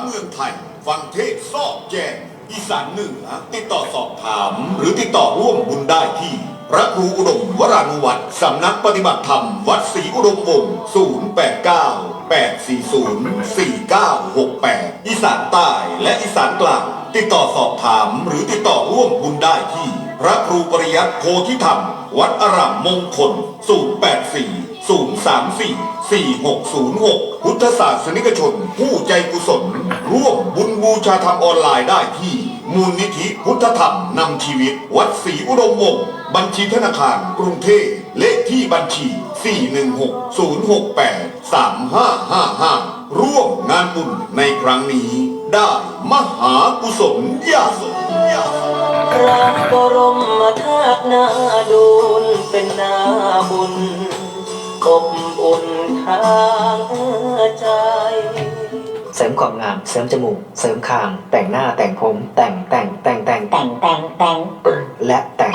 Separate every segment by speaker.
Speaker 1: เมืองไทยฟังเทศซอกแจงอีสานเหนือติดต่อสอบถามหรือติดต่อร่วมบุญได้ที่พระครูอุดมวรานุวัตรสำนักปฏิบัติธรรมวัดศรีอุดมวงศ์089-840-4968อีสานใต้และอีสานกลางติดต่อสอบถามหรือติดต่อร่วมบุญได้ที่พระครูปริยัติโพธิธรรมวัดอารามมงคล084-034-4606พุทธศาสนิกชนผู้ใจกุศลร่วมบุญบูชาธรรมออนไลน์ได้ที่มูลนิธิพุทธธรรมนำชีวิตวัดศรีอุดมวงศ์บัญชีธนาคารกรุงเทพเลขที่บัญชี416-068-3555ร่วมงานบุญในครั้งนี้ได้มหากุศลญาส
Speaker 2: พระบรมธาตุนาดูลเป็นนาบุญอบอุ่นทางใจ
Speaker 3: เสริมความงามเสริมจมูกเสริมคางแต่งหน้าแต่งผมแต่งและแต่ง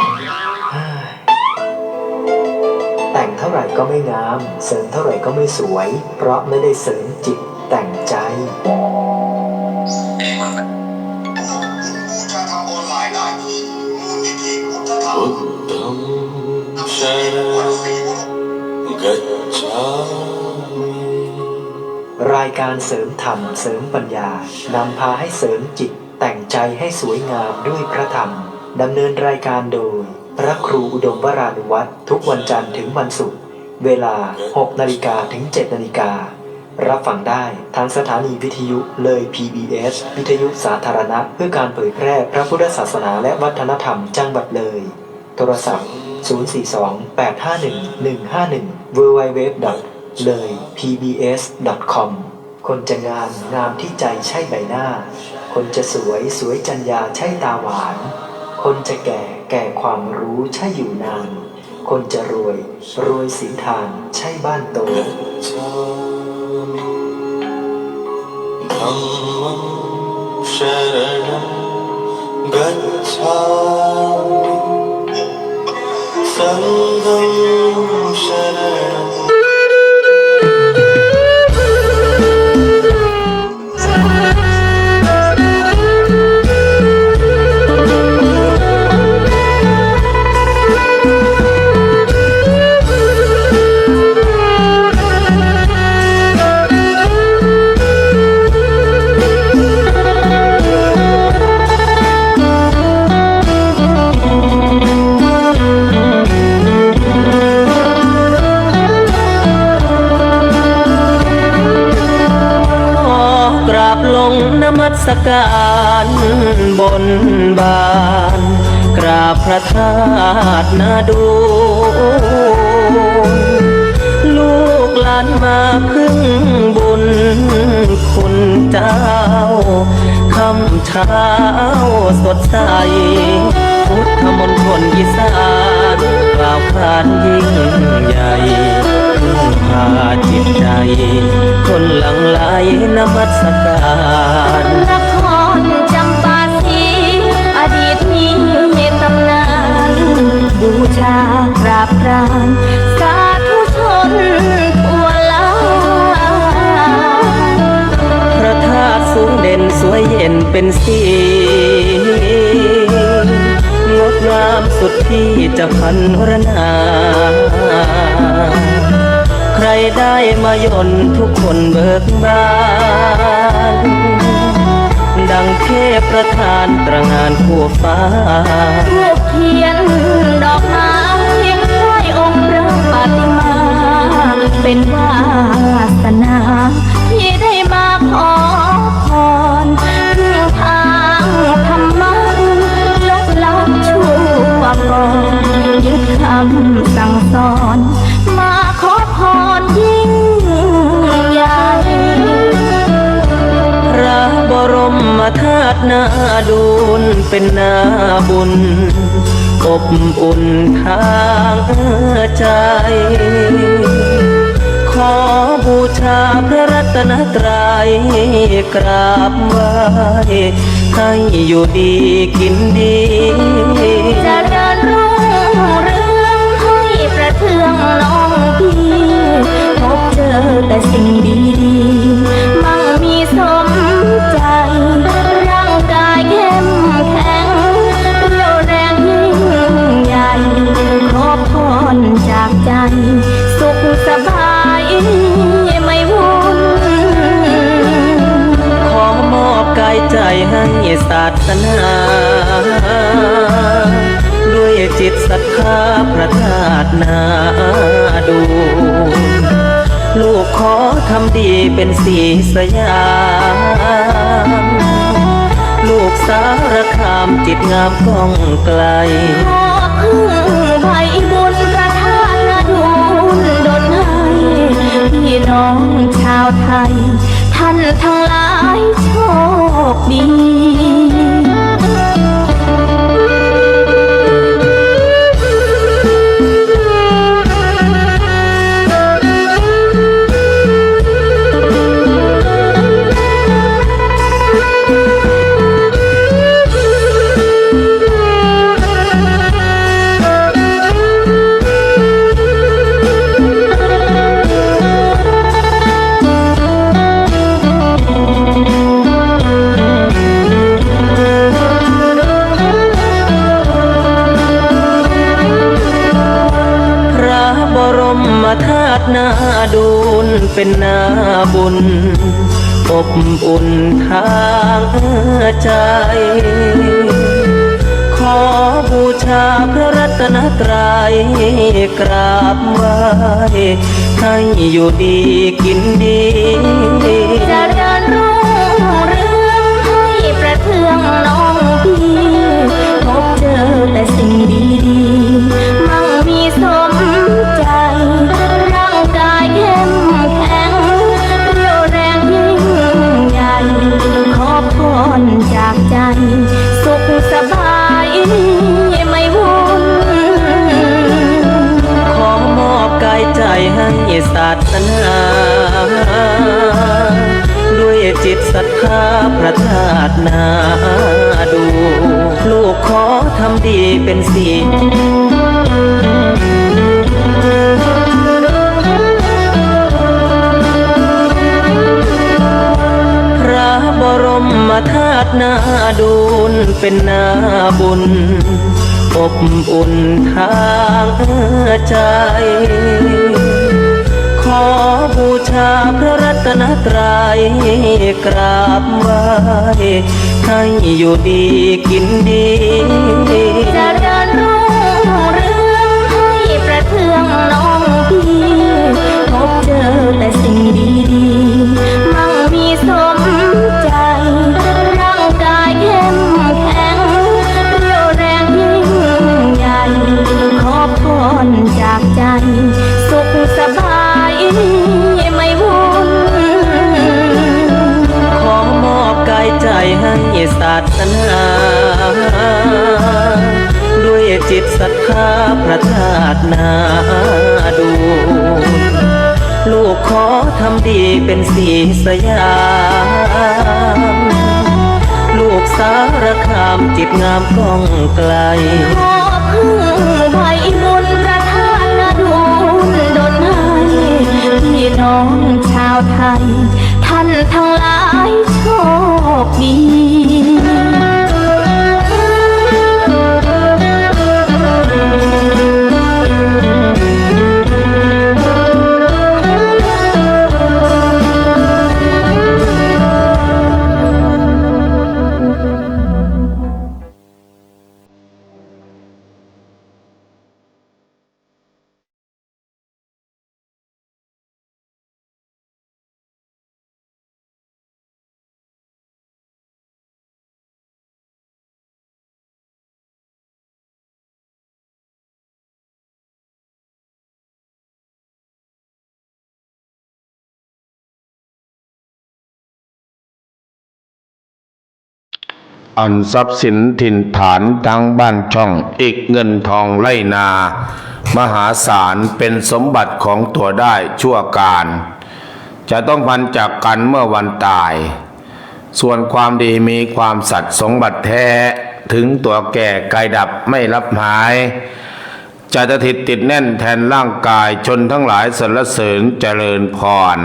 Speaker 3: เท่าไหร่ก็ไม่งามเสริมเท่าไหร่ก็ไม่สวยเพราะไม่ได้เสริมจิตแต่งใจ
Speaker 2: บุตตมชรังกัจฉามิ
Speaker 3: รายการเสริมธรรมเสริมปัญญานำพาให้เสริมจิตแต่งใจให้สวยงามด้วยพระธรรมดำเนินรายการโดยพระครูอุดมวรานุวัตรทุกวันจันทร์ถึงวันศุกร์เวลา 6 นาฬิกาถึง 7 นาฬิการับฟังได้ทางสถานีวิทยุเลย PBS วิทยุสาธารณะเพื่อการเผยแพร่พระพุทธศาสนาและวัฒนธรรมจังหวัดเลยโทรศัพท์ 042-851-151 www.leipbs.com คนจะงามที่ใจใช่ใบหน้าคนจะสวยจัญญาใช่ตาหวานคนจะแก่ความรู้ใช่อยู่นานคนจะรวยศีลทานใช่บ้านโต
Speaker 2: ธัมมังชรณังกัจฉามิสังฆังชรณังนมัสการบนบานกราบพระธาตุนาดูลลูกหลานมาพึ่งบุญคุณเจ้าคำเช้าสดใสพุทธมณฑลอีสานกล่าวขานยิ่งใหญ่พาจิตใจคนหลั่งไหลนมัสการ
Speaker 4: นครจำปาสีอดีตมีตำนานบูชากราบกรานสาธุชนทั่วลา
Speaker 2: พระธาตุสูงเด่นสวยเย็นเป็นสีงดงามสุดที่จะพันรนาใครได้มายนทุกคนเบิกบานดังเทพประธานตระหง่านคู่ฟ้า
Speaker 4: ทูบเทียนดอกไม้ไหว้องค์พระปฏิมาเป็นวาสนาที่ได้มาขอพรพึ่งทางธรรมะลบล้างชั่วก่อนยึดคำสั่งสอนมาขอพรยิ่งใหญ่
Speaker 2: พระบรมธาตุนาดูลเป็นนาบุญอบอุ่นทางใจขอบูชาพระรัตนตรัยกราบไหว้ให้อยู่ดีกินดี
Speaker 4: จะเดินรุ่งเรืองให้ประเทืองน้องพี่พบเจอแต่สิ่งดีๆมั่งมีสมใจ
Speaker 2: ศาสนา ด้วยจิตศรัทธาพระธาตุนาดูลูกขอทำดีเป็นสีสยามลูกสารคามจิตงามก้องไกล
Speaker 4: ขอพึ่งใบบุญพระธาตุนาดูลดลให้พี่น้องชาวไทยท่านทั้งหลายโชคดี
Speaker 2: ธาตุนาดูลเป็นนาบุญอบอุ่นทางใจขอบูชาพระรัตนตรัยกราบไหว้ให้อยู่ดีกินดี
Speaker 4: เจริญรุ่งเรืองให้ประเทืองน้องพี่พบเจอแต่สิ่งดีๆมั่งมีสมใจร่างกายเข้มแข็งเรี่ยวแรงยิ่งใหญ่ขอพรจากใจสุขสบายไม่วุ่น
Speaker 2: ขอมอบกายใจให้ศาสนาด้วยจิตศรัทธาพระธาตุนาดูลูกขอทำดีเป็นศีลพระบรมธาตุนาดูลเป็นนาบุญอบอุ่นทางใจขอบูชาพระรัตนตรัยกราบไหว้ให้อยู่ดีกินดี
Speaker 4: เจริญรุ่งเรืองให้ประเทืองน้องพี่พบเจอแต่สิ่งดีๆมั่งมีสมใจร่างกายเข้มแข็งเรี่ยวแรงยิ่งใหญ่ขอพรจากใจสุขสบายไม่วุ่น
Speaker 2: ขอมอบกายใจให้ศาสนาด้วยจิตศรัทธาพระธาตุนาดูลูกขอทำดีเป็นสีสยามลูกสารคามจิตงามก้องไกล
Speaker 4: ขอพึ่งใบบุญพระธาตุนาดูลดลให้พี่น้องชาวไทยท่านทั้งหลายโชคดี
Speaker 5: อันทรัพย์สินถิ่นฐานทั้งบ้านช่องอีกเงินทองไร่นามหาศาลเป็นสมบัติของตัวได้ชั่วการจะต้องพันจากกันเมื่อวันตายส่วนความดีมีความสัตย์สมบัติแท้ถึงตัวแก่กายดับไม่รับหายจะสถิตติดแน่นแทนร่างกายชนทั้งหลายสรรเสริญเจริญพร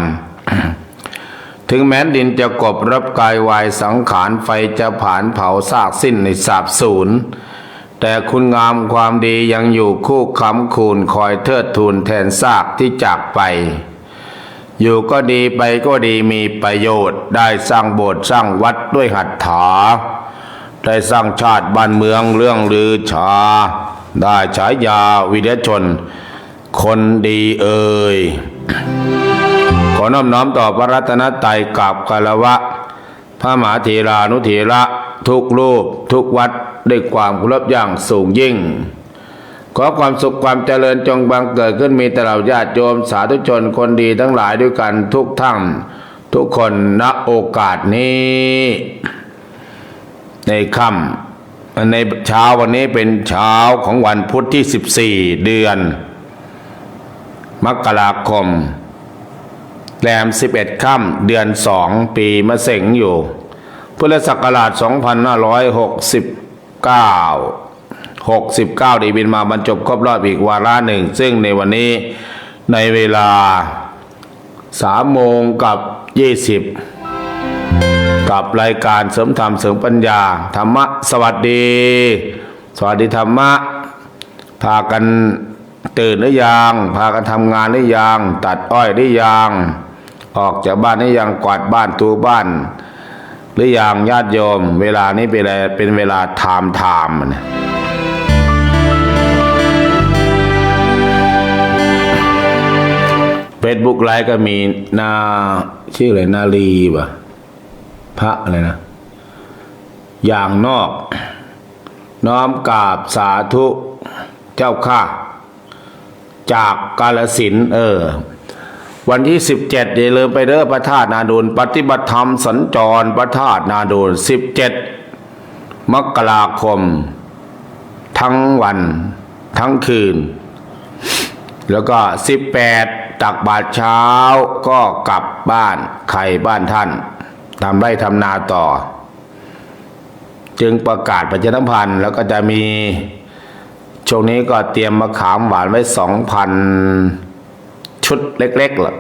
Speaker 5: ถึงแม้ดินจะกบรับกายวายสังขารไฟจะผานเผาซากสิ้นในสาบสูญแต่คุณงามความดียังอยู่คู่ค้ำคูณคอยเทิดทูนแทนซากที่จากไปอยู่ก็ดีไปก็ดีมีประโยชน์ได้สร้างโบสถ์สร้างวัดด้วยหัตถา ได้สร้างชาติบ้านเมืองเรื่องลือชาได้ฉายาวีรชนคนดีเอ่ยขอน้อมต่อพระรัตนตรัยกับคารวะพระมหาเถรานุเถระทุกรูปทุกวัดด้วยความเคารพอย่างสูงยิ่งขอความสุขความเจริญจงบังเกิดขึ้นมีตลอดญาติโยมสาธุชนคนดีทั้งหลายด้วยกันทุกท่านทุกคนณโอกาสนี้ในค่ำในเช้าวันนี้เป็นเช้าของวันพุธที่14เดือนมกราคมแรม11ค่ำเดือน2ปีมะเส็งอยู่พุทธศักราช2569ได้บินมาบรรจบครบรอบอีกวาระหนึ่งซึ่งในวันนี้ในเวลา3:20กับรายการเสริมธรรมเสริมปัญญาธรรมะสวัสดีธรรมะพากันตื่นหรือยังพากันทำงานหรือยังตัดอ้อยหรือยังออกจากบ้านหรือยังกวาดบ้านถูบ้านหรือยังญาติโยมเวลานี้เป็นเวลาไทม์นะเฟซบุ๊กไลฟ์ก็มีชื่ออะไรนาลีป่ะพระอะไรนะอย่างนอกน้อมกราบสาธุเจ้าข้าจากกาฬสินธุ์วันที่17อย่าลืมไปเด้อพระธาตุนาดูลปฏิบัติธรรมสัญจรพระธาตุนาดูล17มกราคมทั้งวันทั้งคืนแล้วก็18ตักบาตรเช้าก็กลับบ้านใครบ้านท่านทำไร่ทำนาต่อจึงประกาศประชาสัมพันธ์แล้วก็จะมีช่วงนี้ก็เตรียมมะขามหวานไว้ 2,000 ชุดเล็กๆล่ะ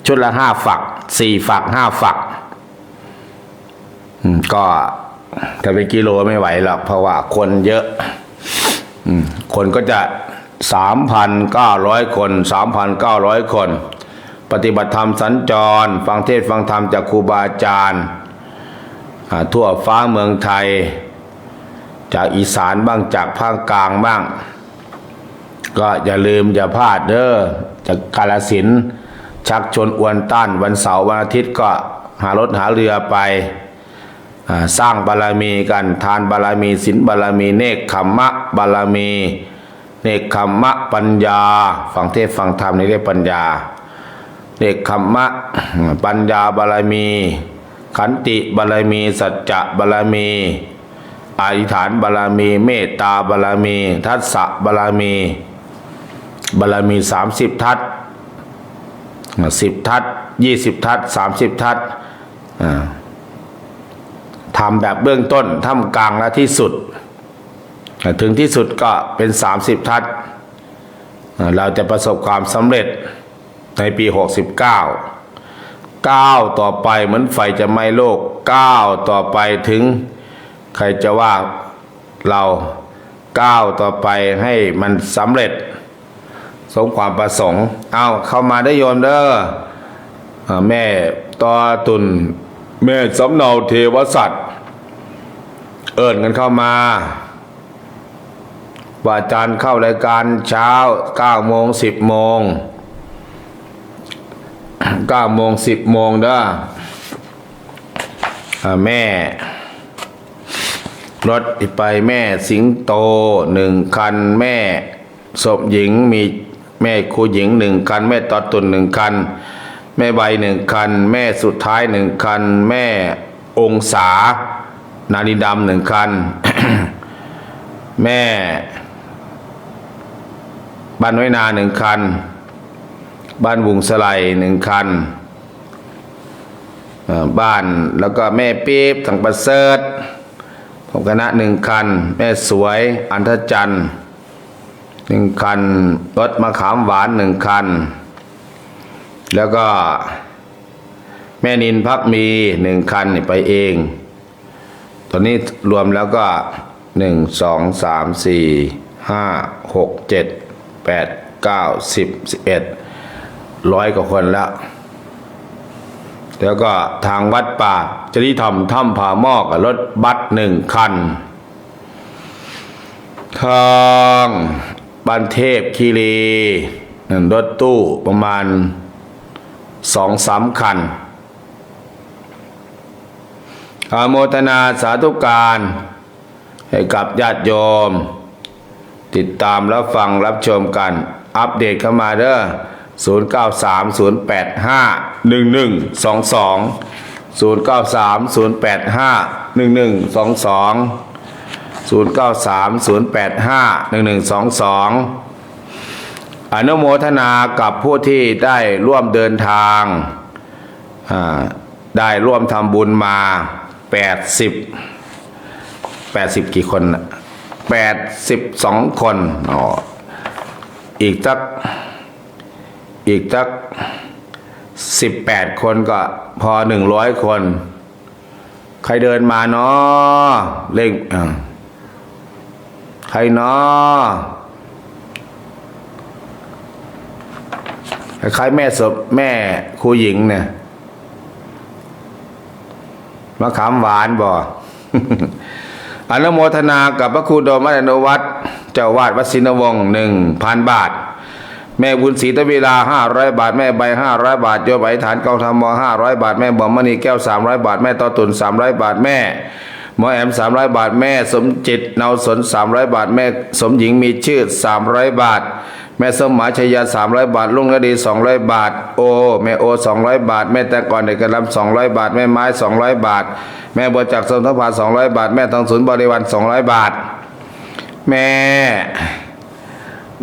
Speaker 5: ชุดละ5ฝัก4ฝัก5ฝักก็ถ้าเป็นกิโลไม่ไหวหรอกเพราะว่าคนเยอะคนก็จะ 3,900 คน 3,900 คนปฏิบัติธรรมสัญจรฟังเทศน์ฟังธรรมจากครูบาอาจารย์ทั่วฟ้าเมืองไทยจากอีสานบ้างจากภาคกลางบ้างก็อย่าลืมอย่าพลาดเด้อจากกาฬสินธุ์ชักชวนอวนต้านวันเสาร์วันอาทิตย์ก็หารถหาเรือไปสร้างบารมีกันทานบารมีศีลบารมีเนกขัมมะบารมีเนกขัมมะปัญญาฟังเทศน์ฟังธรรมในเรื่องปัญญาเนกขัมมะปัญญาบารมีขันติบารมีสัจจะบารมีอธิษฐานบารมีเมตตาบารมีทัสสะบารมี30 ทัศ10 ทัศ20 ทัศ30 ทัศทำแบบเบื้องต้นท่ามกลางและที่สุดถึงที่สุดก็เป็น30 ทัศเราจะประสบความสำเร็จในปี69ก้าวต่อไปเหมือนไฟจะไหม้โลกก้าวต่อไปถึงใครจะว่าเราก้าวต่อไปให้มันสำเร็จสมความประสงค์เข้ามาได้โยมเด้อแม่ตอตุนแม่สำเนาเทวสัตว์เอิ้นกันเข้ามาว่าอาจารย์เข้ารายการเช้า9 โมง 10 โมง9 โมง 10 โมงเด้อแม่รถไปแม่สิงโต1 คันแม่ศพหญิงมีแม่ครูหญิง1 คันแม่ตอตุน1 คันแม่ใบ1 คันแม่สุดท้าย1 คันแม่องศานาลีดำ1 คัน แม่บ้านไว้นา1 คันบ้านบุงสไล1 คันบ้านแล้วก็แม่ปี๊บสังประเสริฐของคณะ1 คันแม่สวยอันธจันทร์1 คันรถมะขามหวาน1 คันแล้วก็แม่นินพักมี1 คันไปเองตอนนี้รวมแล้วก็1 2 3 4 5 6 7 8 9 10 11 100 กว่าคนแล้ว แล้วก็ทางวัดป่าจริยธรรมถ้ำผาหมอกรถบัส1 คันทางบ้านเทพคีรีรถตู้ประมาณ2-3 คันอาโมทนาสาธุการให้กับญาติโยมติดตามรับฟังรับชมกันอัปเดตเข้ามาเด้อ0930851122 0930851122 อนุโมทนากับผู้ที่ได้ร่วมเดินทางได้ร่วมทำบุญมา80กี่คน82 คนอีกสัก18 คนก็พอ100 คนใครเดินมาเนาะเล่งใครเนาะใครแม่ครูหญิงเนี่ยมะขามหวานบ่ อนุโมทนากับพระครูโดมอนุวัฒน์เจ้าวาดวัดศรีนวงศ์ 1,000 บาทแม่บุญศรีตะเวลา500 บาทแม่ใบ500 บาทโยมใบฐานกองธรรม500 บาทแม่บอมมณีแก้ว300 บาทแม่ต่อตุน300 บาทแม่หมอแอม300 บาทแม่สมจิตเนาสน300 บาทแม่สมหญิงมีชื่อ300 บาทแม่สมหมายชัยยา300 บาทลุงระดี200 บาทโอแม่โอ200 บาทแม่แต่ก่อนเด็กกระลำ200 บาทแม่ไม้200 บาทแม่บัวจักรสมทภา200 บาทแม่ทองสุนบริวาร200 บาทแม่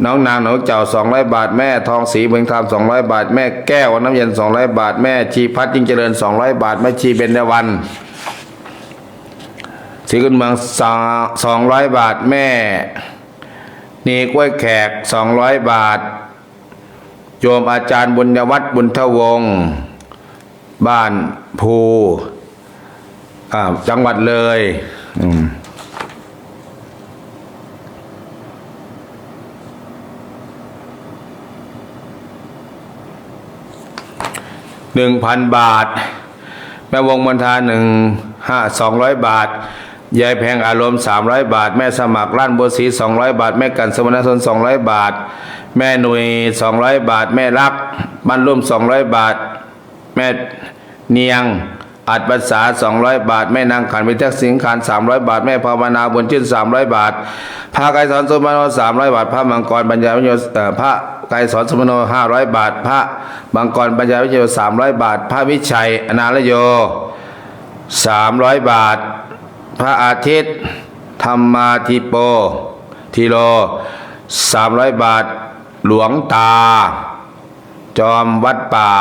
Speaker 5: น้องนางหนูเจ้า200 บาทแม่ทองศรีเมืองธรรม200 บาทแม่แก้วน้ำเย็น200 บาทแม่ชีพัฒน์ยิ่งเจริญ200 บาทแม่ชีเบญจวรรณศรีกุลเมือง200 บาทแม่นีกล้วยแขก200 บาทโยมอาจารย์บุญยวัฒน์บุญทวงศ์บ้านภูจังหวัดเลย1,000 บาทแม่วงมณฑา200 บาทยายแพงอารมณ์300 บาทแม่สมัครล้านบัวศรี200 บาทแม่กันสมณชน200 บาทแม่หนุ่ย200 บาทแม่รักบ้านร่ม200 บาทแม่เนียงอัดภาษา200 บาทแม่นางขันพิทักษ์สิงคาร300 บาทแม่ภาวนาบุญชื่น300 บาทพระไกรสอนสุมโน300 บาทพระมังกรปัญญาวิญโยพระไกรสอนสุมโน500 บาทพระมังกรปัญญาวิญโย300 บาทพระวิชัยอนาลโย300 บาทพระอาทิตย์ธรรมาธิโปทีโล300 บาทหลวงตาจอมวัดป่า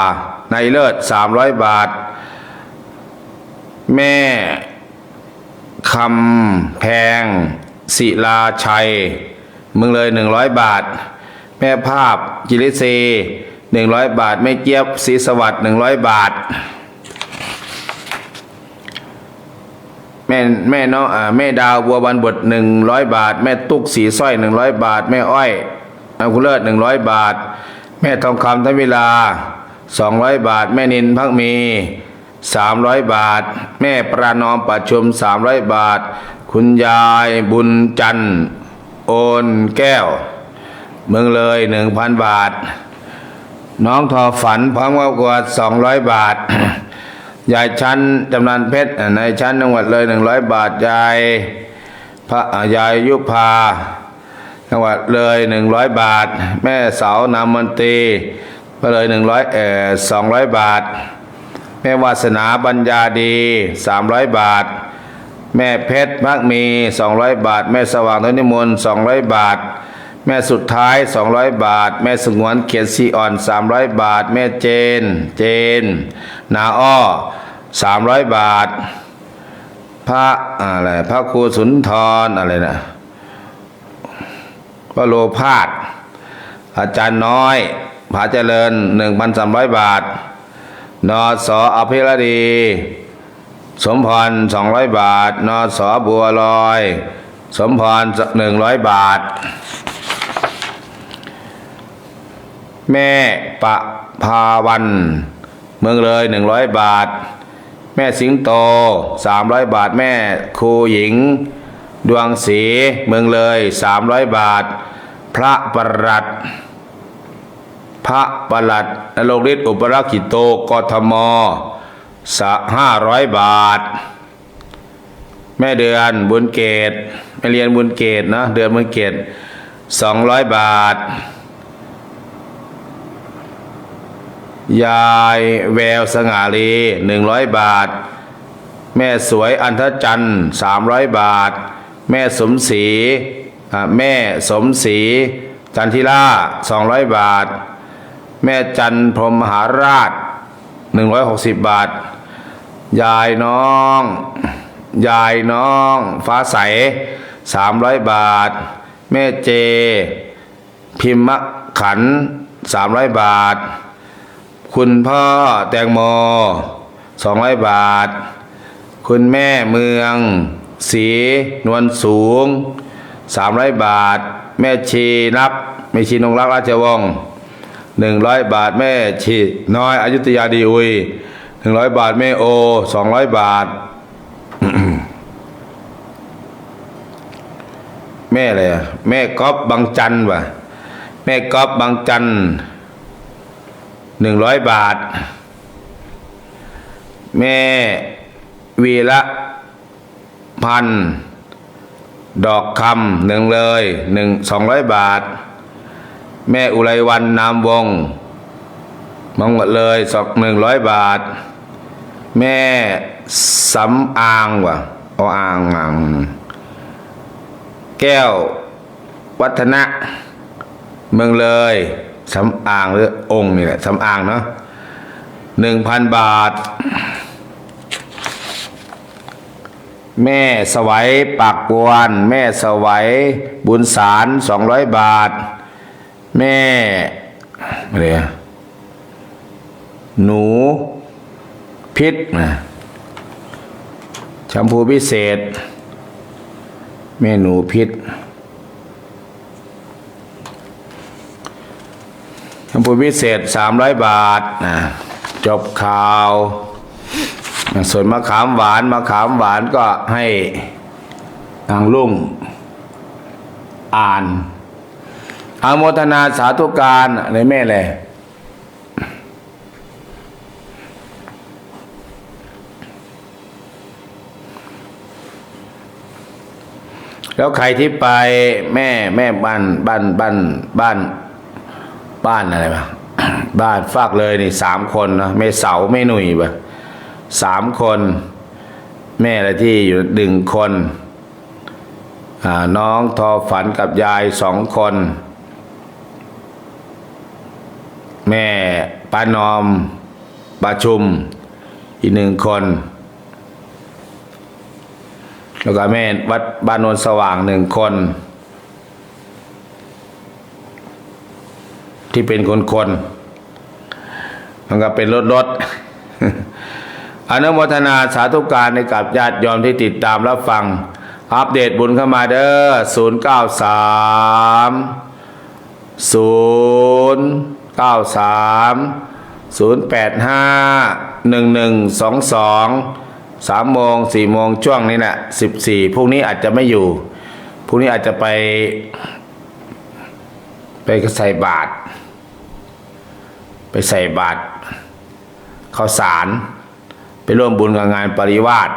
Speaker 5: ในเลิศ300 บาทแม่คำแพงศิลาชัยเมืองเลย100 บาทแม่ภาพกิริศรี100 บาทแม่เจี๊ยบศรีสวัสดิ์100 บาทแม่น้องแม่ดาวบัวบานบด100 บาทแม่ตุ๊กสีสร้อย100 บาทแม่อ้อยคุณเลิศ100 บาทแม่ทองคำทวิลา200 บาทแม่นินพักมี300 บาทแม่ประนอมปัจชุม300 บาทคุณยายบุญจันทร์โอนแก้วเมืองเลย 1,000 บาทน้องทอฝันพร้อมกับกวด200 บาทยายชั้นจำนันเพชรในชั้นจังหวัดเลย100 บาทยายยุพาจังหวัดเลย100 บาทแม่เสานามนตรีเลย200 บาทแม่วาสนาปัญญาดี300 บาทแม่เพชรพักมี200 บาทแม่สว่างธนิมนต์200 บาทแม่สุดท้าย200 บาทแม่สงวนเขียนซีอ่อน300 บาทแม่เจนนาอ้อ300 บาทพระอะไรพระครูสุนทรอะไรนะพระโลภาสอาจารย์น้อยผาเจริญ 1,300 บาทนส.อภิรดีสมพร200 บาทนส.บัวลอยสมพร100 บาทแม่ประภาวัน เมืองเลย100 บาท แม่สิงโต300 บาท แม่ครูหญิงดวงศรีเมืองเลย300 บาท พระประหลัดนรงฤทธิ์อุปราชกิโตกทม500 บาท แม่เดือนบุญเกตแม่เรียนบุญเกตนะเดือนบุญเกต200 บาท ยายแววสง่าลี100 บาท แม่สวยอันทจันทร์300 บาท แม่สมศรีจันทิรา200 บาท แม่จันพรหมมหาราช160 บาท ยายน้องฟ้าใส300 บาท แม่เจพิมพ์ขัน300 บาท คุณพ่อแตงโม200 บาท คุณแม่เมืองศรีนวลสูง300 บาท แม่ชีนงรักราชวงศ์100 บาท แม่ชีน้อยอยุธยาดีอุย100 บาท แม่โอ200 บาท แม่อะไรแม่ก๊อฟบางจันทร์ว่ะแม่ก๊อฟบางจันทร์100 บาท แม่วีระพันธ์ดอกคำ200 บาท แม่อุไรวันนามวงมังหมดเลย100 บาท แม่สำอางว่ะอ่างแก้ววัฒนะเมืองเลยสำอางหรือองค์นี่แหละสำอางเนาะ1,000 บาท แม่สวัยปากปวนแม่สวัยบุญสาร200 บาท แม่อะไรหนูพิษนะแชมพูพิเศษแม่หนูพิษแชมพูพิเศษ300 บาทนะจบข่าวส่วนมะขามหวานก็ให้นางลุ่งอ่านอนุโมทนาสาธุการอะไรแม่เลยแล้วใครที่ไปแม่บ้านอะไรบ้าง บ้านฝากเลยนี่3 คนนะแม่เสาแม่หนุ่ยบ่3 คนแม่อะไรที่อยู่1 คนน้องทอฝันกับยาย2 คนแม่ป้านอมประชุมอีก1 คนแล้วก็แม่วัดบ้านโนนสว่าง1 คนที่เป็นคนมันก็เป็นรถ อนุโมทนาสาธุการในกับญาติโยมที่ติดตามรับฟังอัปเดตบุญเข้ามาเด้อ3 โมง 4 โมงช่วงนี้แหละ14พรุ่งนี้อาจจะไม่อยู่พรุ่งนี้อาจจะไปใส่บาตรข้าวสารไปร่วมบุญกับงานปริวาส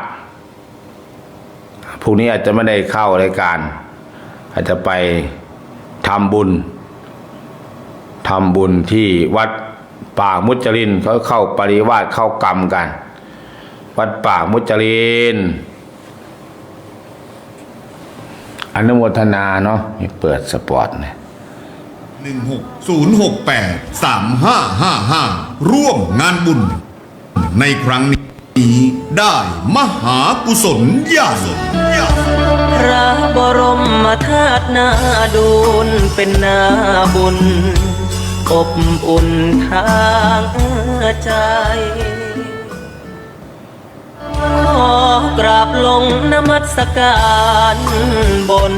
Speaker 5: พรุ่งนี้อาจจะไม่ได้เข้ารายการอาจจะไปทำบุญที่วัดป่ามุจลินเขาเข้าปริวาสเข้ากรรมกันวัดป่ามุจลินอนุโมทนาเนาะให้เปิดสปอร์ตเนี่ย
Speaker 1: 160683555ร่วมงานบุญในครั้งนี้ได้มหากุศลใหญ่
Speaker 2: พระบรมธาตุนาดูลเป็นนาบุญอบอุ่นทางใจขอกราบลงนมัสการบน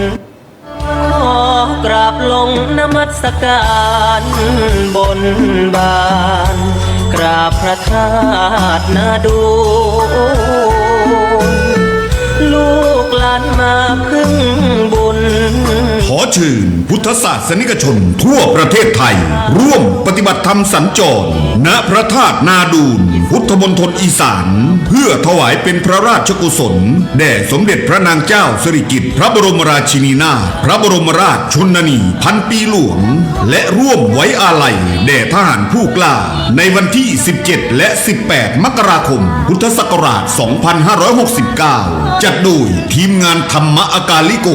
Speaker 2: ขอกราบลงนมัสการบนบาน กราบพระธาตุนาดูนลูกหลานมาพึ่งบุญ
Speaker 1: ขอเชิญพุทธศาสนิกชนทั่วประเทศไทย ร่วมปฏิบัติธรรมสัญจรณพระธาตุนาดูนพุทธมณฑลอีสาน เพื่อถวายเป็นพระราชกุศลแด่สมเด็จพระนางเจ้าสิริกิติ์พระบรมราชินีนาถพระบรมราชชนนีพันปีหลวง และร่วมไว้อาลัยแด่ทหารผู้กล้าในวันที่ 17 และ 18 มกราคม พุทธศักราช 2569 จัดโดยทีมงานธรรมอากาลิโก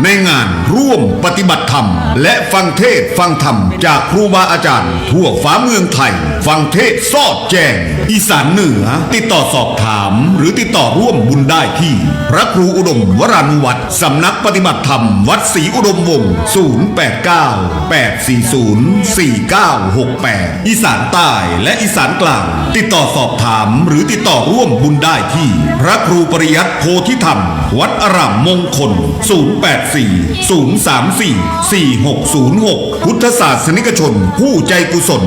Speaker 1: ในงานร่วมปฏิบัติธรรมและฟังเทศน์ฟังธรรมจากครูบาอาจารย์ทั่วฟ้าเมืองไทย ฟังเทศน์สอดแจ้งอีสานเหนือติดต่อสอบถามหรือติดต่อร่วมบุญได้ที่พระครูอุดมวรานุวัตรสำนักปฏิบัติธรรมวัดศรีอุดมวงศ์ 089-840-4968 อีสานใต้และอีสานกลางติดต่อสอบถามหรือติดต่อร่วมบุญได้ที่พระครูปริยัติโพธิธรรมวัดอารามมงคล 084-034-4606 พุทธศาสนิกชนผู้ใจกุศล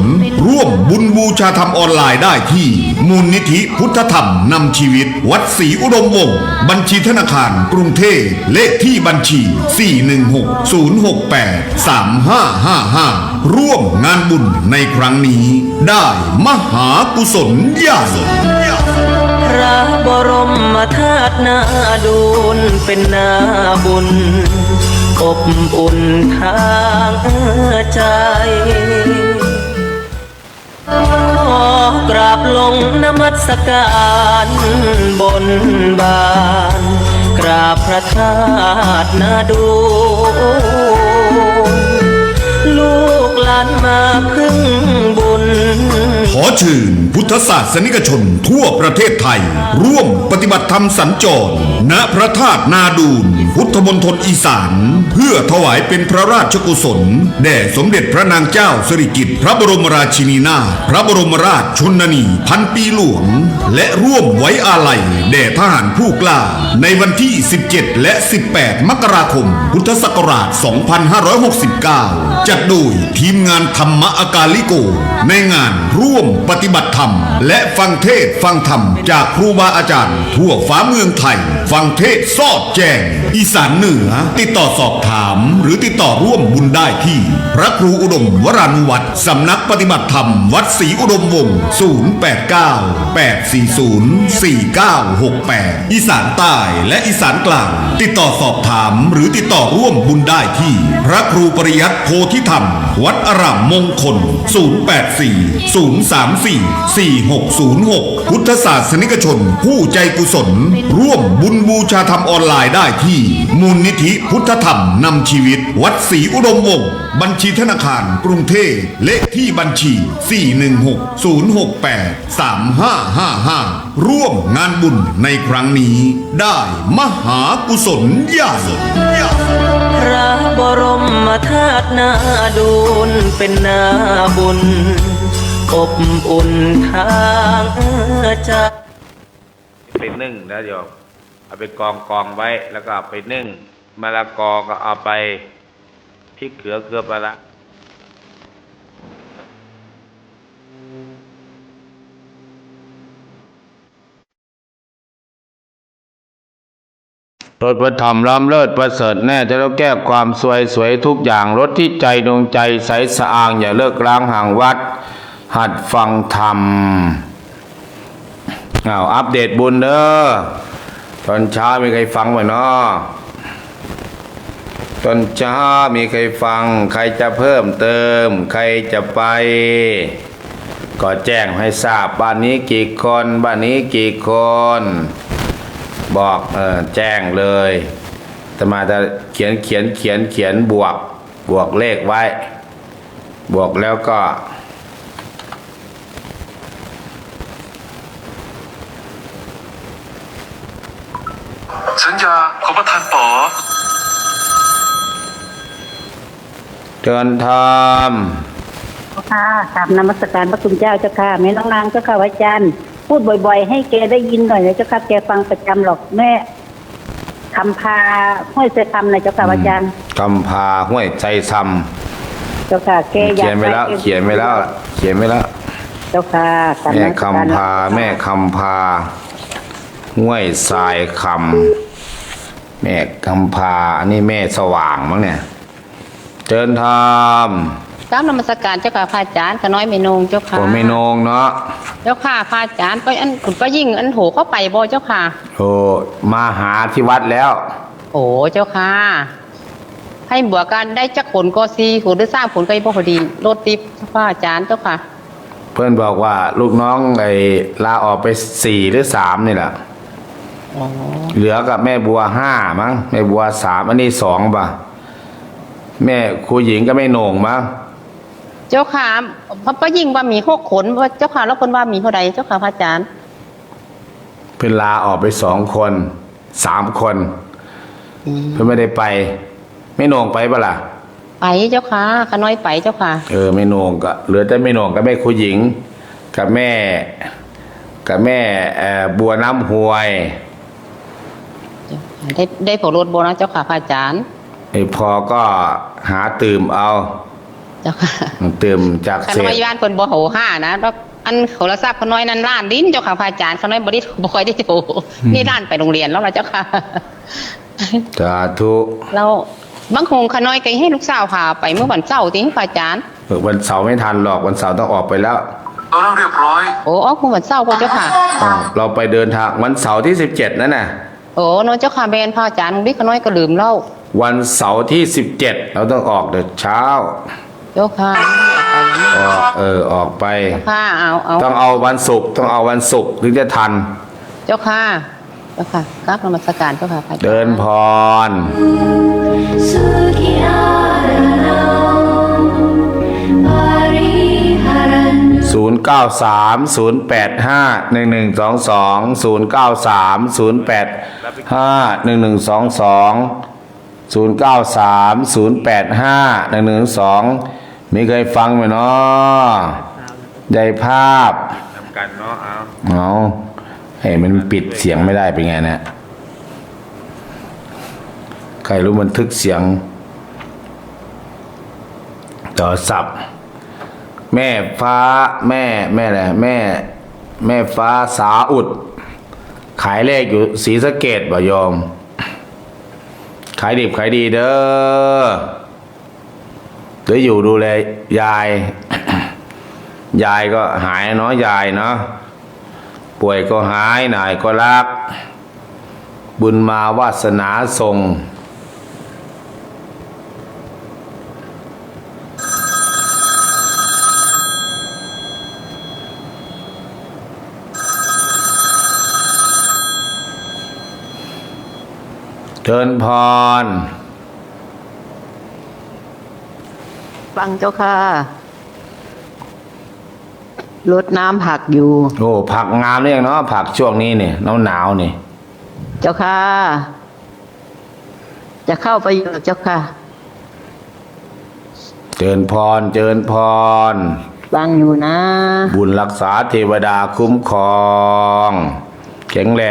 Speaker 1: ร่วมบุญบูชาธรรมออนไลน์ได้ที่มูลนิธิพุทธธรรมนำชีวิตวัดศรีอุดมวงศ์บัญชีธนาคารกรุงเทพเลขที่บัญชี 416-068-3555 ร่วมงานบุญในครั้งนี้ได้มหากุศลใหญ่
Speaker 2: พระบรมธาตุนาดูนเป็นนาบุญอบอุ่นทางใจขอกราบลงนมัสการบนบานกราบพระธาตุนาดูนลูกหลานมาพึ่งบุญ
Speaker 1: ขอเชิญพุทธศาสนิกชนทั่วประเทศไทย ร่วมปฏิบัติธรรมสัญจรณพระธาตุนาดูนพุทธมณฑลอีสาน เพื่อถวายเป็นพระราชกุศลแด่สมเด็จพระนางเจ้าสิริกิติ์พระบรมราชินีนาถพระบรมราชชนนีพันปีหลวง และร่วมไว้อาลัยแด่ทหารผู้กล้าในวันที่ 17 และ 18 มกราคม พุทธศักราช 2569 จัดโดยทีมงานธรรมอากาลิโกในงานร่วมปฏิบัติธรรมและฟังเทศน์ฟังธรรมจากครูบาอาจารย์ทั่วฟ้าเมืองไทย ฟังเทศน์สอดแจ้งอีสานเหนือติดต่อสอบถามหรือติดต่อร่วมบุญได้ที่พระครูอุดมวรานุวัตรสำนักปฏิบัติธรรมวัดศรีอุดมวงศ์ 089-840-4968 อีสานใต้และอีสานกลางติดต่อสอบถามหรือติดต่อร่วมบุญได้ที่พระครูปริยัติโพธิธรรมวัดอารามมงคล 084-034-4606 พุทธศาสนิกชนผู้ใจกุศลร่วมบุญบูชาธรรมออนไลน์ได้ที่มูลนิธิพุทธธรรมนำชีวิตวัดศรีอุดมวงศ์บัญชีธนาคารกรุงเทพเลขที่บัญชี 416-068-3555 ร่วมงานบุญในครั้งนี้ได้มหากุศลใหญ่
Speaker 2: พระบรมธาตุนาดูนเป็นนาบุญอบอุ่นทางใจ
Speaker 5: ไปนึ่งแล้วเดี๋ยวเอาไปกองไว้แล้วก็เอาไปนึ่งมะละกอก็เอาไปพริกเกลือไปละรถประธรรมล้ำเลิศประเสริฐแน่จะต้องแก้ความสวยสวยทุกอย่างรถที่ใจดวงใจใสสะอาดอย่าเลิกล้างห่างวัดหัดฟังธรรมอัปเดตบุญเด้อตอนเช้ามีใครฟังไหมเนาะตอนเช้ามีใครฟังใครจะเพิ่มเติมใครจะไปก็แจ้งให้ทราบบ้านนี้กี่คนบ้านนี้กี่คนบอกแจ้งเลยแต่มาจะเขียนบวกเลขไว้บวกแล้วก็
Speaker 6: สัญญาขอประทานป๋อ
Speaker 5: เดินทาม
Speaker 7: ค่ะกราบนมัสการพระคุณเจ้าเจ้าค่ะแม่น้องนางเจ้าค่ะอาจารย์พูดบ่อยๆให้แกได้ยินหน่อยนะเจ้าค่ะแกฟังประจำหรอกแม่คำพาห้วยเสคำนะเจ้าค่ะอาจารย์
Speaker 5: กำพาห้วยใจซ้
Speaker 7: เจ้าค่ะแก
Speaker 5: ำ
Speaker 7: อยาก
Speaker 5: เขียนไม่แล้ว
Speaker 7: เจ้าค่ะกราบ
Speaker 5: แม่
Speaker 7: นมัสการ
Speaker 5: คำพาแม่คำพาห้วยทรายคำแม่คำพาอันนี้แม่สว่างมั้งเนี่ยเจิญธรรม
Speaker 8: กราบนมัสการเจ้าค่ะพระอาจารย์ขน้อยไม่นงเจ้าค่ะ
Speaker 5: ผมไม่นงเนาะ
Speaker 8: เจ้าค่ะพระอาจารย์ไปอันขุนไปยิ่งอันโหเข้าไปบ่เจ้าค่ะ
Speaker 5: โอ้มาหาที่วัดแล้ว
Speaker 8: โอ้เจ้าค่ะ ให้บวกกันได้จักผลก็ซีผลหรือสร้างผลก็บ่พอดีรถติบพระอาจารย์เจ้าค่ะ
Speaker 5: เพื่อนบอกว่าลูกน้องไอ้ลาออกไป4 หรือ 3นี่แหละ
Speaker 8: อ๋อ
Speaker 5: เหลือกับแม่บัว5มั้งแม่บัว3อันนี้2ป่ะแม่ครูหญิงก็ไม่โหน่งมั้ง
Speaker 8: เจ้าค่ะพระยิ่งว่ามี6 ขนว่าเจ้าค่ะแล้วคนว่ามีเท่าใดเจ้าค่ะพระอาจารย์
Speaker 5: เพื่อนลาออกไป2 คน3 คนเพื่อนไม่ได้ไปไม่โหน่งไปปะล่ะ
Speaker 8: ไปเจ้าค่ะขน้อยไปเจ้าค่ะ
Speaker 5: ไม่โหน่งก็เหลือแต่ไม่โหน่งกับแม่ครูหญิงกับแม่บัวน้ำหวย
Speaker 8: ได้ผลรถโบนะเจ้าค่ะพระอาจารย์
Speaker 5: ไอ้พอก็หาตื่มเอา
Speaker 8: เจ้าค่ะ
Speaker 5: ตื่มจาก
Speaker 8: ข
Speaker 5: เศ
Speaker 8: น้อย
Speaker 5: ษ
Speaker 8: ย่านคนบ่โหห้านะแล้วอันโทรศัพท์ขน้อยนั้นล้านลิ้นเจ้าค่ะพระอาจารย์ขน้อยบ่ได้บ่ค่อยได้โทรนี่ล้านไปโรงเรียนแล้วล่ะเจ้าค่ะ
Speaker 5: สาธุ
Speaker 8: แล้วบางคงขน้อยก็ให้ลูกสาวพาไปเมื่อวันเสาร์ที่พระอาจารย์
Speaker 5: วันเสาร์ไม่ทันหรอกวันเสาร์ต้องออกไปแล้ว
Speaker 6: ตอนนั้นเรียบร้อย
Speaker 8: โอ้ออกเมื่อวันเสาร์ก็เจ้าค่ะ
Speaker 5: เราไปเดินทางวันเสาร์ที่17นั่นน่ะ
Speaker 8: โอ้โนเจ้าค่ะแม่นพระอาจารย์บิ๊กขน้อยก็ลืมเล่า
Speaker 5: วันเสาร์ที่17เราต้องออกเดินเช้า
Speaker 8: เจ้าค่ะ
Speaker 5: ออกไป
Speaker 8: ค่ะเอา
Speaker 5: ต้องเอาวันศุกร์ต้องเอาวันศุกร์ถึงจะทัน
Speaker 8: เจ้าค่ะเจ้าค่ะกราบนมัสการเจ้าค่ะพระอาจารย์
Speaker 5: เดินพร 093-085-1122 มีเคยฟังไหมเนาะได้ภาพกันเนาะเอาให้มันปิดเสียงไม่ได้เป็นไงนะใครรู้บันทึกเสียงต่อศัพท์แม่ฟ้าแม่อะไรแม่ฟ้าสาอุดขายเลขอยู่ศรีสะเกษบ่ยอมขายดิบขายดีเด้อเดี๋ยวอยู่ดูแลยาย ยายก็หายเนาะยายเนาะป่วยก็หายหน่ายก็รัก บุญมาวาสนาส่งเชิญพร
Speaker 8: ฟังเจ้าค่ะรดน้ำผักอยู่
Speaker 5: โอ้ผักงามเลยเนาะผักช่วงนี้เนี่ยหนาวนี่
Speaker 8: เจ้าค่ะ จะเข้าไปอยู่เจ้าค่ะ
Speaker 5: เจิญพรเจิญพร
Speaker 8: ฟังอยู่นะ
Speaker 5: บุญรักษาเทวดาคุ้มครอง แข็งแร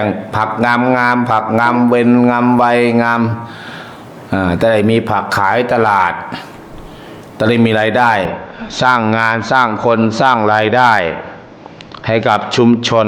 Speaker 5: งผักงามผักงามเว้นงามไวงามจะได้มีผักขายตลาดจะได้มีรายได้ สร้างงานสร้างคนสร้างรายได้ ให้กับชุมชน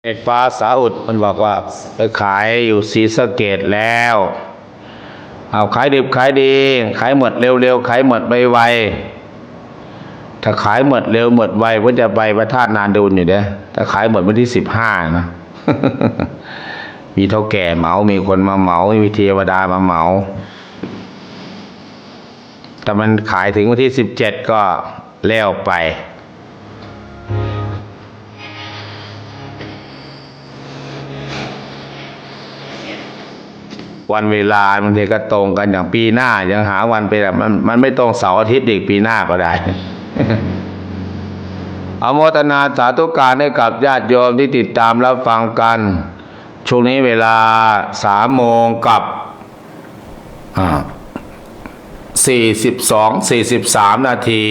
Speaker 5: เอกฟ้าสาอุดมันบอกว่าไปขายอยู่ศรีสะเกษแล้วเอาขายดิบขายดีขายหมดเร็วๆขายหมดไวๆถ้าขายหมดเร็วหมดไวก็จะไปพระธาตุนานดูนอยู่เด้ถ้าขายหมดวันที่15นะ มีเท่าแก่เหมามีคนมาเหมามีเทวดามาเหมาแต่มันขายถึงวันที่17ก็แล้วไปวันเวลาบางทีก็ตรงกันอย่างปีหน้ายังหาวันไปแบบมันไม่ตรงเสาร์อาทิตย์อีกปีหน้าก็ได้ อโมทนาสาธุการให้กับญาติโยมที่ติดตามรับฟังกันช่วงนี้เวลา3 โมงกับ42-43 นาที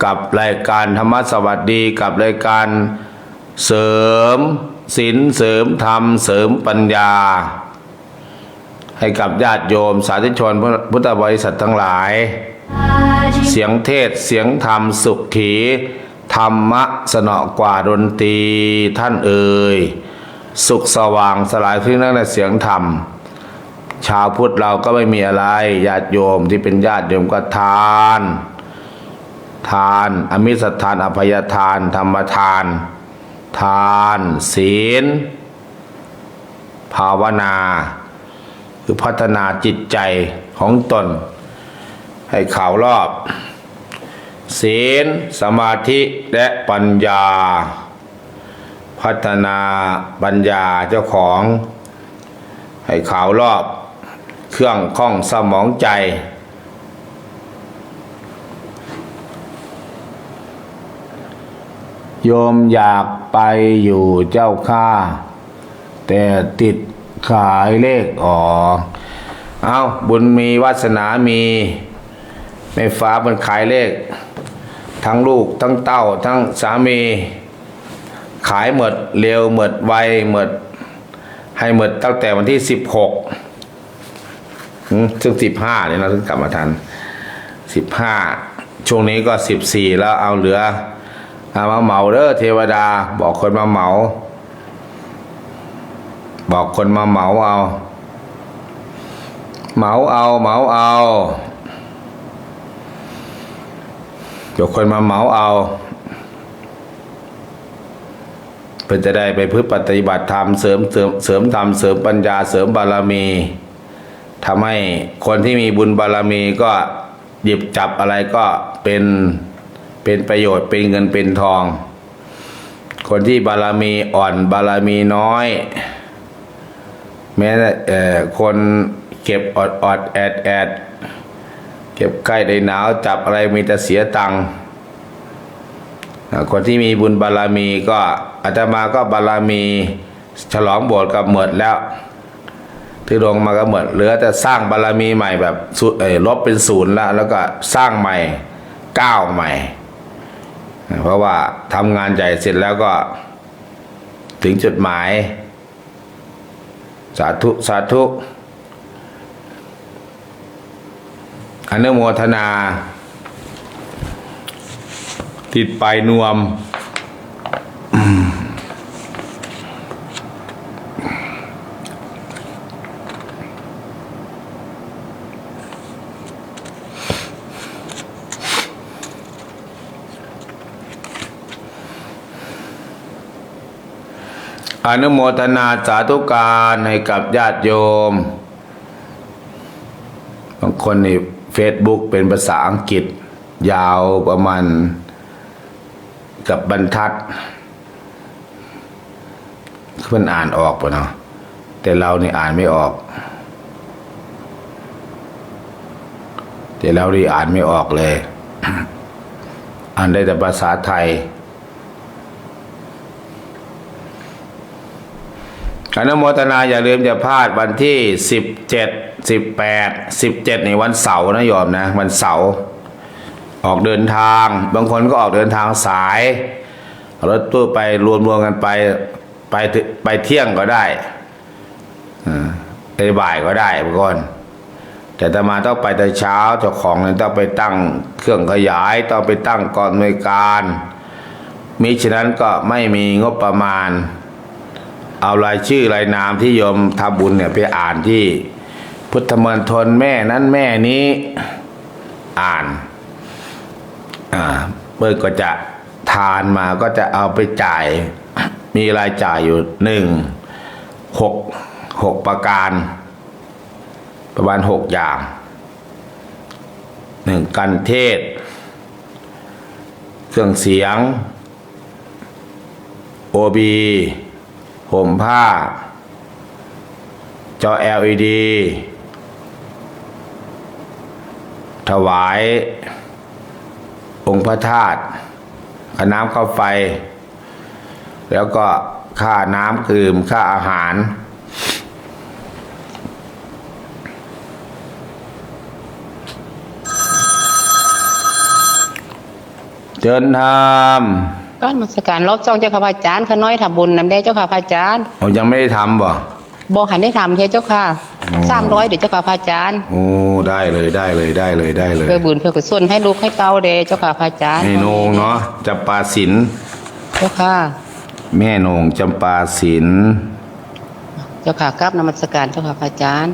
Speaker 5: กับรายการธรรมสวัสดีกับรายการเสริมศีลเสริมธรรมเสริมปัญญาให้กับญาติโยมสาธุชนพุทธบริษัททั้งหลาย เสียงเทศเสียงธรรมสุขีธรรมะสนอกว่าดนตรีท่านเอ่ยสุขสว่างสลายทิ้งนั่นแหละเสียงธรรมชาวพุทธเราก็ไม่มีอะไรญาติโยมที่เป็นญาติโยมก็ทานอมิสทานอภัยทานธรรมทานทานศีลภาวนาคือพัฒนาจิตใจของตนให้ข่าวรอบศีลสมาธิและปัญญาพัฒนาปัญญาเจ้าของให้ข่าวรอบเครื่องข้องสมองใจโยมอยากไปอยู่เจ้าข้าแต่ติดขายเลขออกเอาบุญมีวาสนามีแม่ฟ้ามันขายเลขทั้งลูกทั้งเต้าทั้งสามีขายหมดเร็วหมดไวหมดให้หมดตั้งแต่วันที่16ซึ่ง15เนี่ยเราถึงกลับมาทัน15ช่วงนี้ก็14แล้วเอาเหลือมาเหมาเด้อเทวดาบอกคนมาเหมาเอาเดี๋ยวคนมาเหมาเอาเพื่อจะได้ไปพึ่งปฏิบัติธรรมเสริมธรรมเสริมปัญญาเสริมบารมีทำให้คนที่มีบุญบารมีก็หยิบจับอะไรก็เป็นประโยชน์เป็นเงินเป็นทองคนที่บารมีอ่อนบารมีน้อยแม้คนเก็บอดแอดเก็บใกล้ได้หนาวจับอะไรมีแต่เสียตังค์คนที่มีบุญบารมีก็อาตมาก็บารมีฉลองโบสถ์กับหมดแล้วที่ลงมาก็หมดเหลือแต่สร้างบารมีใหม่แบบลบเป็น0แล้วก็สร้างใหม่ก้าวใหม่เพราะว่าทำงานใหญ่เสร็จแล้วก็ถึงจุดหมายสาธุอนุโมทนาติดไปนวมอนุโมทนาสาธุการให้กับญาติโยมบางคนในFacebook เป็นภาษาอังกฤษยาวประมาณกับบรรทัดเพื่อนอ่านออกปะเนาะแต่เรานี่อ่านไม่ออกเลย อ่านได้แต่ภาษาไทยอนุโมทนาอย่าลืมอย่าพลาดวันที่17ในวันเสาร์นะโยมนะวันเสาร์ออกเดินทางบางคนก็ออกเดินทางสายรถตู้ไปรวมกันไปเที่ยงก็ได้ไปบ่ายก็ได้บางคนแต่อาตมาต้องไปแต่เช้าเจ้าของเนี่ยต้องไปตั้งเครื่องขยายต้องไปตั้งกองอำนวยการมิฉะนั้นก็ไม่มีงบประมาณเอารายชื่อรายนามที่โยมทำบุญเนี่ยไปอ่านที่พุทธมณฑลแม่นั้นแม่นี้อ่านเปิดก็จะทานมาก็จะเอาไปจ่ายมีรายจ่ายอยู่6ประการประมาณ6อย่าง1กันเทศเครื่องเสียง OB ห่มผ้าจอ LED ถวายองค์พระธาตุค่าน้ำค่าไฟแล้วก็ค่าน้ำดื่มค่าอาหาร เจิญธรรม
Speaker 8: ก็นมัสการรอบจ้องเจ้าค่ะพระอาจารย์ขาน้อยทำบุญนำได้เจ้าค่ะพระอาจารย์
Speaker 5: ผมยังไม่ได้ทำบ่
Speaker 8: บอกหันได้ทำเทเจ้าค่ะ300เดี๋ยวเจ้าค่ะพระอาจารย์
Speaker 5: โอ้ได้เลย
Speaker 8: เพื่อบุญเพื่อกุศลให้ลูกให้เต้าเดเจ้าค่ะพระอาจารย์
Speaker 5: แม่นงเนาะจำปาศิลป์
Speaker 8: เจ้าค่ะ
Speaker 5: แม่นงจำปาศิลป์
Speaker 8: เจ้าค่ะกราบนมัสการเจ้าค่ะพระอาจารย์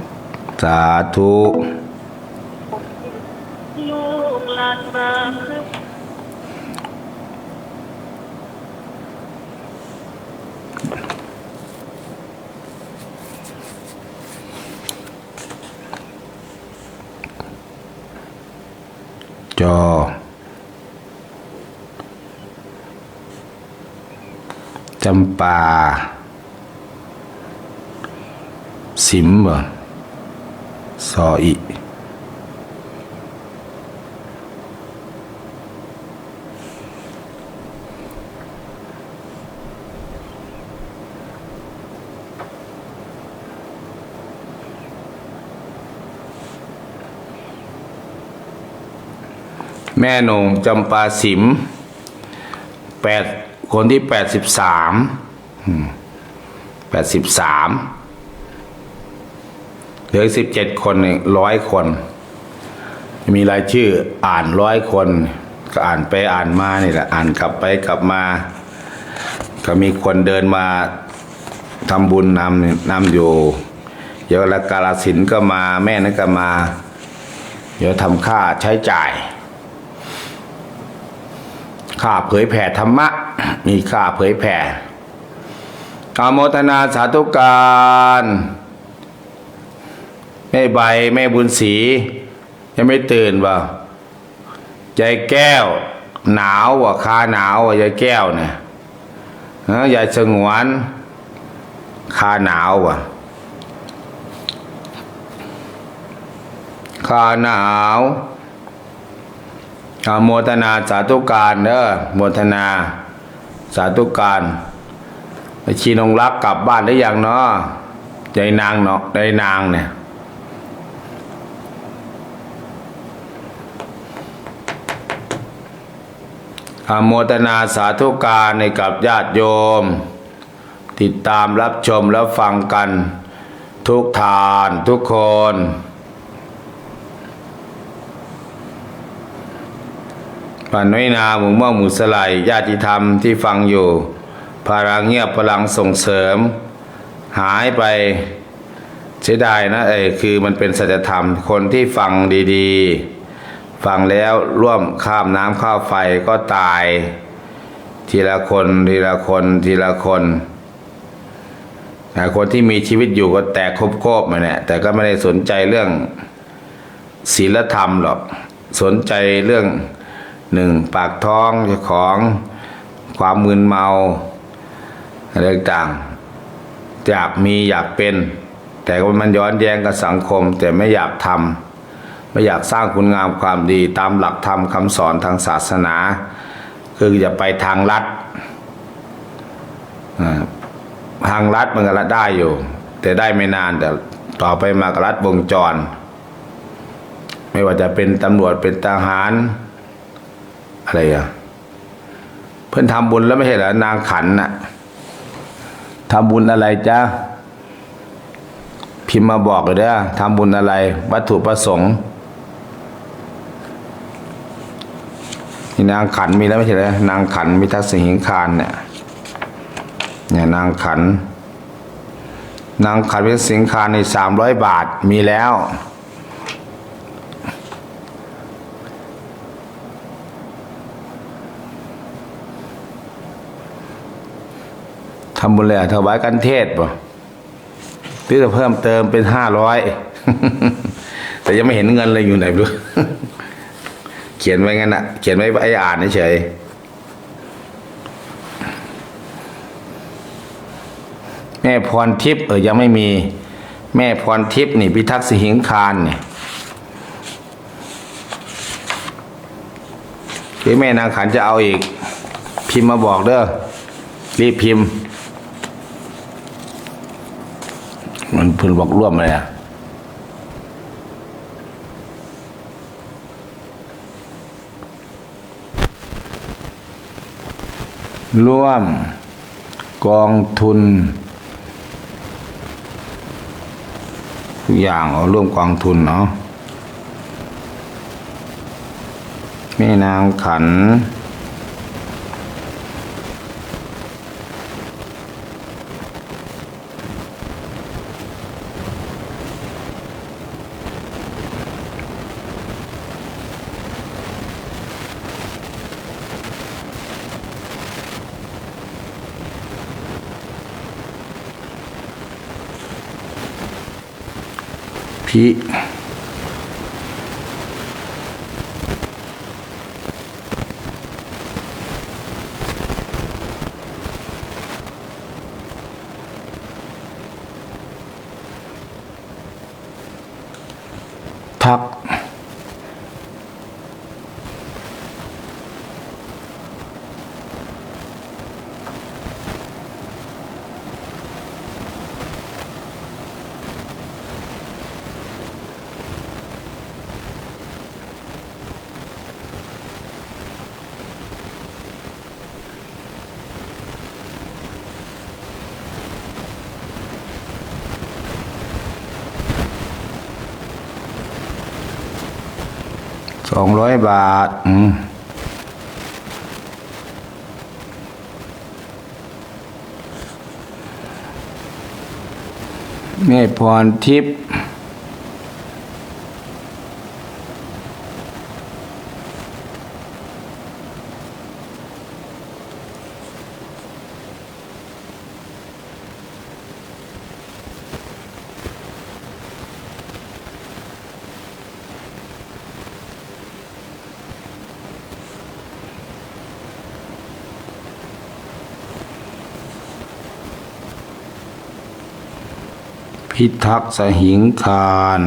Speaker 5: สาธุจอจำปาสิมบ่ซออิแม่นงจำปาสิมคนที่83เหลือ17 คน100 คน มีรายชื่ออ่าน100 คนก็อ่านไปอ่านมานี่แหละอ่านกลับไปกลับมา ก็มีคนเดินมาทำบุญนำอยู่เดี๋ยวละกาลสินธุ์ก็มาแม่นั่นก็มา เดี๋ยวทำค่าใช้จ่ายค่าเผยแผ่ธรรมะ มีค่าเผยแผ่อนุโมทนาสาธุการแม่ใบแม่บุญศรียังไม่ตื่นป่ะยายแก้วหนาวว่ะคาหนาวว่ะยายแก้วเนี่ยยายสงวนคาหนาวว่ะคาหนาวโมทนาสาธุการเด้อโมทนาสาธุการไปชีนงรักกลับบ้านได้ยังเนาะใจนางเนาะได้นางเนี่ยโมทนาสาธุการในกับญาติโยมติดตามรับชมและฟังกันทุกทานทุกคนป่านน้อยนาหมู่ม่วงหมู่สลายญาติธรรมที่ฟังอยู่พลังเงียบพลังส่งเสริมหายไปเสียดายนะคือมันเป็นสัจธรรมคนที่ฟังดีๆฟังแล้วร่วมข้ามน้ำข้ามไฟก็ตายทีละคนทีละคนทีละคนแต่คนที่มีชีวิตอยู่ก็แตกครบๆมาเนี่ยแต่ก็ไม่ได้สนใจเรื่องศีลธรรมหรอกสนใจเรื่องปากท้องเจ้าของความมึนเมาอะไรต่างอยากมีอยากเป็นแต่ว่ามันย้อนแย้งกับสังคมแต่ไม่อยากทำไม่อยากสร้างคุณงามความดีตามหลักธรรมคำสอนทางศาสนาคืออย่าไปทางลัดทางลัดมันก็ลัดได้อยู่แต่ได้ไม่นานแต่ต่อไปมาก็ลัดวงจรไม่ว่าจะเป็นตำรวจเป็นทหารอะไรเพื่อนทำบุญแล้วไม่ใช่เหรอนางขันน่ะทำบุญอะไรจ๊ะพิมพ์มาบอกเลยเด้อทำบุญอะไรวัตถุประสงค์นี่นางขันมีแล้วไม่ใช่เหรอนางขันมีทักษิณหิงคารเนี่ยนางขันมีทักษิณหิงคารใน300 บาทมีแล้วทำบุญเลยถวายกันเทศป่ะหรือจะเพิ่มเติมเป็น500 แต่ยังไม่เห็นเงินเลยอยู่ไหนไม่รู้ เขียนไว้งั้นน่ะเขียนไว้ไอ้อ่านเฉยแม่พรทิพย์ยังไม่มีแม่พรทิพย์นี่พิทักษ์สิหิงคารเนี่ยที่แม่นางขันจะเอาอีกพิมพ์มาบอกเด้อรีบพิมพ์มันเพิ่นบอกร่วมเลย ร่วมกองทุนทุกอย่างเอาร่วมกองทุนเนาะแม่นางขันพิทักษ์200 บาทแม่พรทิพย์พิทักษ์สหิงคาร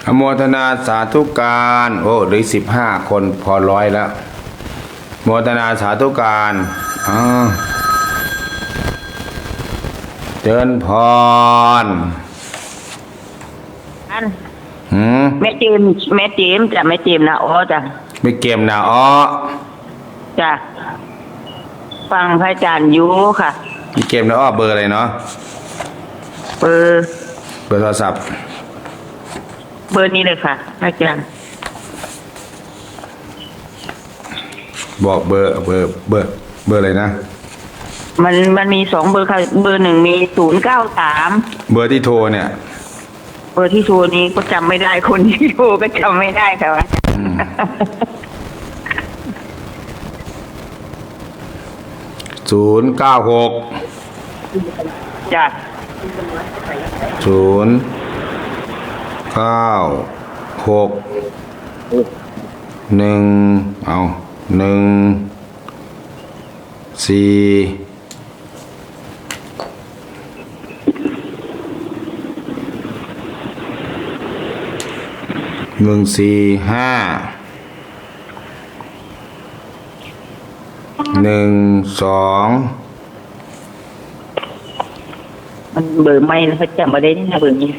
Speaker 5: อโมทนาสาธุการโอ้หรือ15 คนพอ100แล้วโมทนาสาธุการเดินพร
Speaker 7: แม่เจมจ้ะแม่เจมนะอ๋อจ้ะ
Speaker 5: ไม่เกมนะอ้อ
Speaker 7: จ้ะฟังพระอาจารย์อยู่ค่ะ
Speaker 5: มีเกมนะอ้อเบอร์อะไรเนาะ
Speaker 7: เบอร์
Speaker 5: โทรศัพท์
Speaker 7: เบอร์นี้เลยค่ะพระอาจารย์
Speaker 5: บอกเบอร์อะไรนะ
Speaker 7: มันมี2เบอร์ค่ะเบอร์1มี093
Speaker 5: เบอร์ที่โทรเนี่ย
Speaker 7: เบอร์ที่โทรนี้ก็จำไม่ได้คนที่โทรก็จำไม่ได้ค่ะ
Speaker 5: 096
Speaker 7: จ้ะมันเบอร์ไม่นะเขาจำมาได้นี่นะเบอร์นี้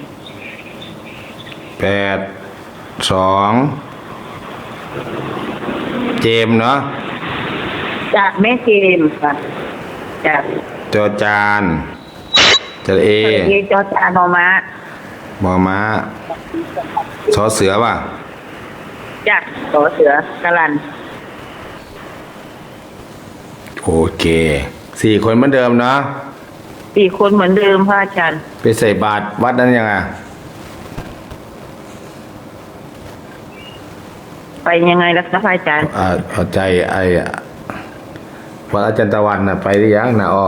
Speaker 5: 82เจมเนาะ
Speaker 7: จากแม่เจมค่ะจาก
Speaker 5: จอจานจอเอ
Speaker 7: จอจานมอม้า
Speaker 5: สอเสือป่ะ
Speaker 7: จากสอเสือกะลัน
Speaker 5: โอเค4 คนเหมือนเดิมเนาะ
Speaker 7: 4 คนเหมือนเดิมพระอาจารย์
Speaker 5: ไปใส่บาตรวัดนั้นยังไง
Speaker 7: ไปยังไงล่ะคะพระอาจารย์
Speaker 5: เข้าใจวัดอาจารย์ตะวันน่ะไปหรือยังนะอ้อ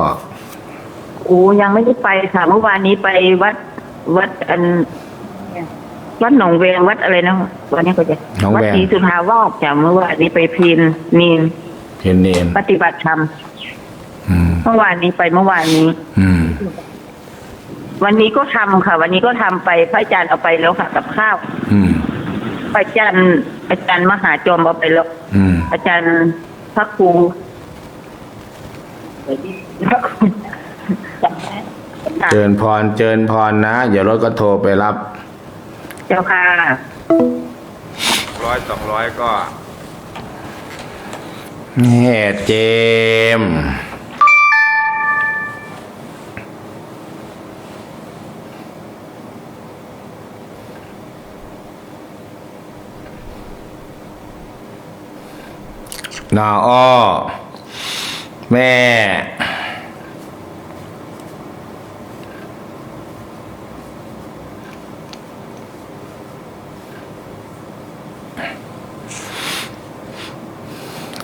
Speaker 7: โอ้ยังไม่ได้ไปค่ะเมื่อวานนี้ไปวัดวัดหนองแวงวัดอะไรนะวันนี้ก็จะ
Speaker 5: หนอง
Speaker 7: วัด
Speaker 5: แวง
Speaker 7: ศรีสุทาวาสจ้ะเมื่อวานนี้ไปพีนนีน
Speaker 5: เห็นเนน
Speaker 7: ปฏิบัติธรรม
Speaker 5: อืม
Speaker 7: เมื่อวานนี้ไปเมื่อวานนี้
Speaker 5: อืม
Speaker 7: วันนี้ก็ทำค่ะ วันนี้ก็ทำไปพระอาจารย์เอาไปแล้วค่ะกับข้าว
Speaker 5: อืม
Speaker 7: อาจารย์มหาจอมเอาไปแล้ว
Speaker 5: อืม
Speaker 7: อาจารย์พระครู
Speaker 5: เจิญพรนะอย่ารถก็โทรไปรับ
Speaker 7: เจ้าค่ะ
Speaker 5: 100-200 ก็แห่เจมส์นาอ้อแม่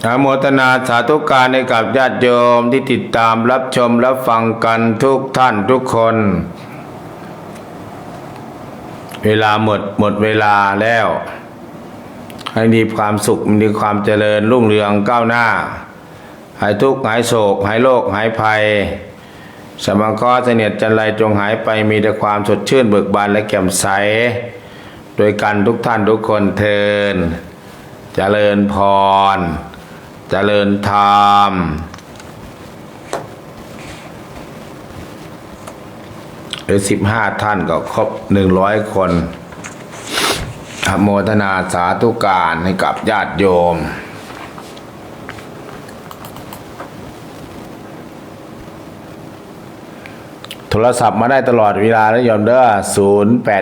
Speaker 5: อนุโมทนาสาธุการให้กับญาติโยมที่ติดตามรับชมรับฟังกันทุกท่านทุกคน เวลาหมดเวลาแล้ว ให้มีความสุขมีความเจริญรุ่งเรืองก้าวหน้าหายทุกข์หายโศกหายโรคหายภัยสมเคราะห์เสนียดจันไรจงหายไปมีแต่ความสดชื่นเบิกบานและแจ่มใสโดยกันทุกท่านทุกคนเทินเจริญพรเจริญธรรม15 ท่านก็ครบ100 คนอนุโมทนาสาธุการให้กับญาติโยมโทรศัพท์มาได้ตลอดเวลาแล้วโยมเด้อ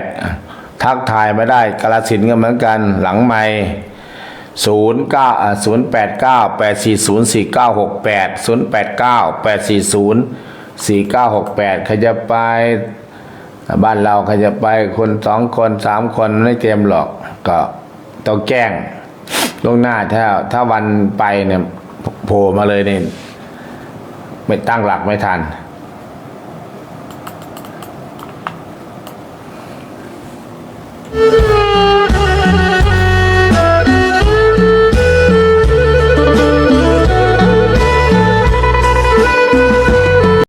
Speaker 5: 08ทักทายไม่ได้กาฬสินธุ์ก็เหมือนกันหลังไมค์089-840-4968 ใครจะไปบ้านเราใครจะไปคน2 คน3 คนไม่เตรียมหรอกก็ต้องแจ้งล่วงหน้าถ้าวันไปเนี่ยโผล่มาเลยเนี่ยไม่ตั้งหลักไม่ทัน